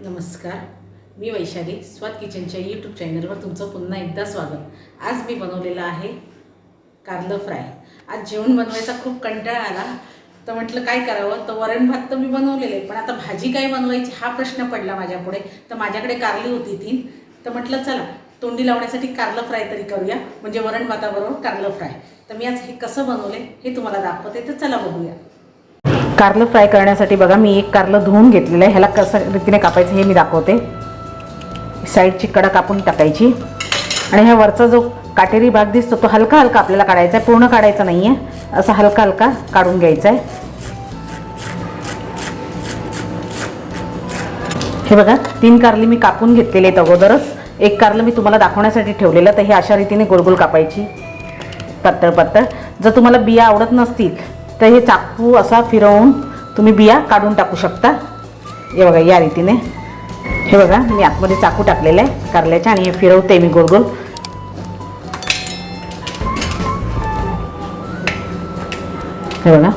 नमस्कार, मी वैशाली स्वाद किचनच्या यूट्यूब चॅनलवर तुमचं पुन्हा एकदा स्वागत। आज मी बनवलेला आहे कारलं फ्राय। आज जेवण बनवायचा खूप कंटाळा आला तर म्हटलं काय करावं, तर वरण भात तर मी बनवलेले, पण आता भाजी काय बनवायची हा प्रश्न पडला माझ्यापुढे। तर माझ्याकडे कारली होती 3, तर म्हटलं चला तोंडी लावण्यासाठी कारलं फ्राय तरी करूया, म्हणजे वरण भाताबरोबर कारलं फ्राय। तर मी आज हे कसं बनवले हे तुम्हाला दाखवते, तर चला बघूया। कारलं फ्राय करण्यासाठी बघा मी एक कारलं धुवून घेतलेलं आहे। ह्याला कशा रीतीने कापायचं हे मी दाखवते। साईडची कडा कापून टाकायची आणि ह्या वरचा जो काटेरी भाग दिसतो तो हलका हलका आपल्याला काढायचा आहे, पूर्ण काढायचा नाही आहे, असा हलका हलका काढून घ्यायचा आहे। हे बघा 3 कारली मी कापून घेतलेले आहेत अगोदरच। एक कारलं मी तुम्हाला दाखवण्यासाठी ठेवलेलं, तर हे अशा रीतीने गोलगोल कापायची, पातळ पातळ। जर तुम्हाला बिया आवडत नसतील तर हे चाकू असा फिरवून तुम्ही बिया काढून टाकू शकता। हे बघा या रीतीने, हे बघा मी आतमध्ये चाकू टाकलेला आहे कारल्याच्या आणि हे फिरवते मी गोल गोल। हे बघा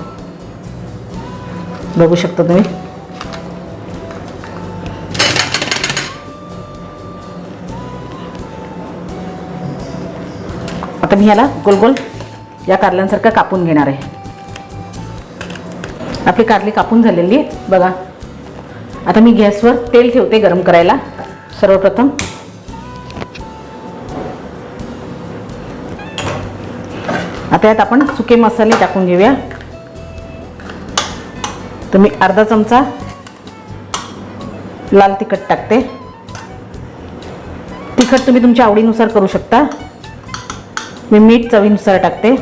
बघू शकता तुम्ही। आता मी याला गोल गोल या कारल्यांसारखं कापून घेणार आहे। आपली कारली कापून झालेली आहे बघा। आता मी गॅसवर तेल ठेवते गरम करायला। सर्वप्रथम आता यात आपण सुके मसाले टाकून घेऊया। तर मी अर्धा चमचा लाल तिखट टाकते। तिखट तुम्ही तुमच्या आवडीनुसार करू शकता। मी मीठ चवीनुसार टाकते।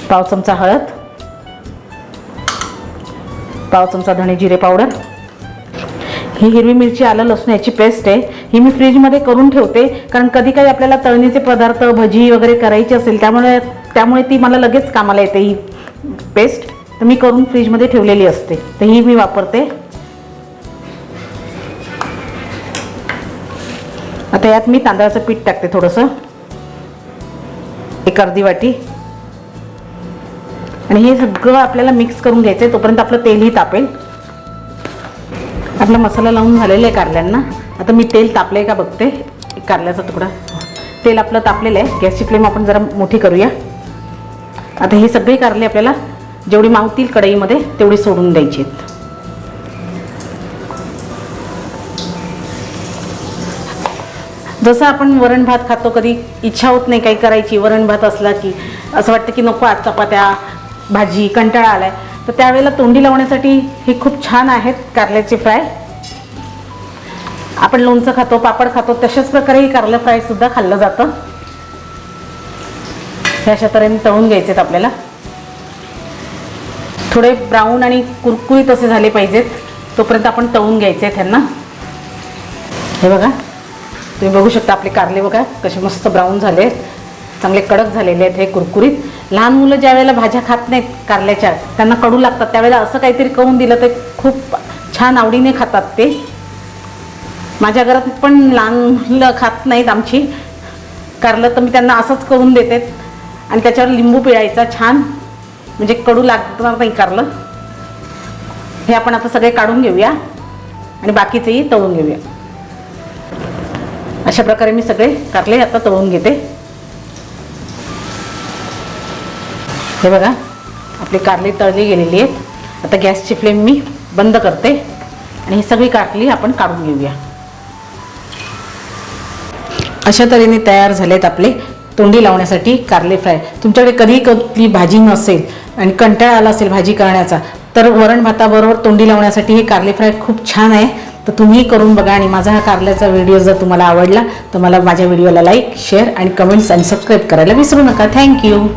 पाव चमचा हळद, पाव चमचा धणे जिरे पावडर। ही हिरवी मिरची आलं लसूण याची पेस्ट आहे। ही मी फ्रीजमध्ये करून ठेवते, कारण कधी कधी आपल्याला तळणीचे पदार्थ भजी वगैरे करायची असेल त्यामुळे ती मला लगेच कामाला येते ही पेस्ट। तर मी करून फ्रीजमध्ये ठेवलेली असते, तर ही मी वापरते। आता यात मी तांदळाचं पीठ टाकते थोडंसं, एक अर्धी वाटी, आणि हे सगळं आपल्याला मिक्स करून घ्यायचं आहे। तोपर्यंत आपलं तेलही तापेल। आपला मसाला लावून झालेला आहे कारल्यांना। आता मी तेल तापलं आहे का बघते। एक कारल्याचा तुकडा, तेल आपलं तापलेलं आहे। गॅसची फ्लेम आपण जरा मोठी करूया। आता हे सगळे कारले आपल्याला जेवढी मावतील कढईमध्ये तेवढी सोडून द्यायची आहेत। जसं आपण वरण भात खातो, कधी इच्छा होत नाही काही करायची, वरण भात असला की असं वाटतं की नको आज चपात्या भाजी कंटाळा आलाय, तर त्यावेळेला तोंडी लावण्यासाठी हे खूप छान आहेत कारल्याचे फ्राय। आपण लोणचं खातो, पापड खातो, तशाच प्रकारे ही कारलं फ्राय सुद्धा खाल्लं जातं। हे अशा तऱ्हेने तळून घ्यायचे आहेत आपल्याला। थोडे ब्राऊन आणि कुरकुरीत असे झाले पाहिजेत, तोपर्यंत आपण तळून घ्यायचे आहेत त्यांना। हे बघा तुम्ही बघू शकता आपले कारले बघा कसे मस्त ब्राऊन झाले आहेत, चांगले कडक झालेले आहेत, हे कुरकुरीत। लहान मुलं ज्या वेळेला भाज्या खात नाहीत कारल्याच्या, त्यांना कडू लागतात, त्यावेळेला असं काहीतरी करून दिलं तर खूप छान आवडीने खातात ते। माझ्या घरात पण लहान मुलं खात नाहीत आमची कारलं, तर मी त्यांना असंच करून देते आणि त्याच्यावर लिंबू पिळायचा छान, म्हणजे कडू लागणार नाही कारलं। हे आपण आता सगळे काढून घेऊया आणि बाकीचेही तळून घेऊया। अशा प्रकारे मी सगळे कारले आता तळून घेते। हे बघा आपली कारली तळली गेलेली आहेत। आता गॅसची फ्लेम मी बंद करते आणि ही सगळी कारली आपण काढून घेऊया। अशा तऱ्हेने तयार झालेत आपले तोंडी लावण्यासाठी कारले फ्राय। तुमच्याकडे कधी कधी भाजी नसेल आणि कंटाळा आला असेल भाजी करण्याचा, तर वरण भाताबरोबर तोंडी लावण्यासाठी हे कारले फ्राय खूप छान आहे। तर तुम्ही करून बघा। आणि माझा हा कारल्याचा व्हिडिओ जर तुम्हाला आवडला तर मला माझ्या व्हिडिओला लाईक, शेअर आणि कमेंट्स आणि सबस्क्राईब करायला विसरू नका। थँक्यू।